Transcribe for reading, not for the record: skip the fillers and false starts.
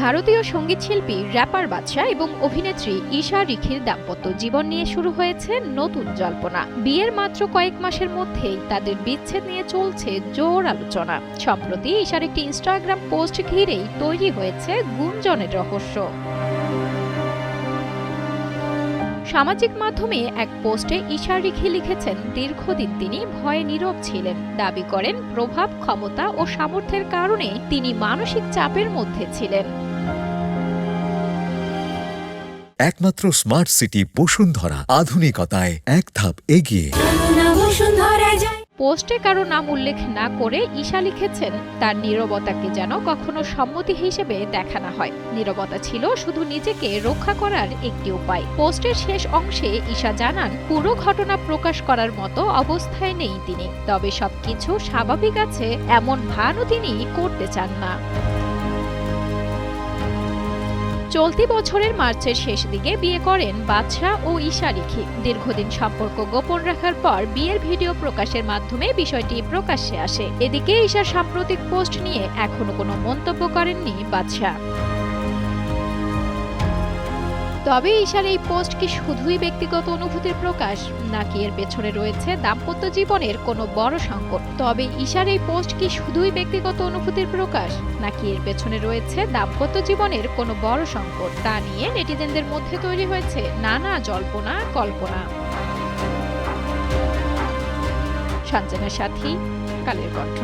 ভারতীয় সঙ্গীতশিল্পী র্যাপার বাদশা এবং অভিনেত্রী ঈশা রিখির দাম্পত্য জীবন নিয়ে শুরু হয়েছে নতুন জল্পনা। বিয়ের মাত্র কয়েক মাসের মধ্যেই তাদের বিচ্ছেদ নিয়ে চলছে জোর আলোচনা। সম্প্রতি ঈশার একটি ইনস্টাগ্রাম পোস্ট ঘিরেই তৈরি হয়েছে গুঞ্জনের রহস্য। সামাজিক মাধ্যমে এক পোস্টে ঈশা রিখি লিখেছেন, দীর্ঘদিন তিনি ভয়ে নীরব ছিলেন। দাবি করেন প্রভাব, ক্ষমতা ও সামর্থ্যের কারণে তিনি মানসিক চাপের মধ্যে ছিলেন। একমাত্র স্মার্ট সিটি বসুন্ধরা, আধুনিকতায় এক ধাপ এগিয়ে। পোস্টে কারো নাম উল্লেখ না করে ঈশা লিখেছেন, তার নীরবতাকে যেন কখনো সম্মতি হিসেবে দেখা না হয়। নীরবতা ছিল শুধু নিজেকে রক্ষা করার একটি উপায়। পোস্টের শেষ অংশে ঈশা জানান, পুরো ঘটনা প্রকাশ করার মতো অবস্থায় নেই তিনি, তবে সবকিছু স্বাভাবিক আছে এমন ভানও তিনি করতে চান না। চলতি বছরের মার্চের শেষ দিকে বিয়ে করেন বাদশা ও ঈশা রিখি। দীর্ঘদিন সম্পর্ক গোপন রাখার পর বিয়ের ভিডিও প্রকাশের মাধ্যমে বিষয়টি প্রকাশ্যে আসে। এদিকে ঈশার সাম্প্রতিক পোস্ট নিয়ে এখনো কোনো মন্তব্য করেননি বাদশা। তবে ঈশার এই পোস্ট কি শুধুই ব্যক্তিগত অনুভূতির প্রকাশ, নাকি এর পেছনে রয়েছে দাম্পত্য জীবনের কোনো বড় সংকট? তা নিয়ে নেটিজেনদের মধ্যে তৈরি হয়েছে নানা জল্পনা কল্পনা। সঞ্জনা সাথী, কালের কণ্ঠ।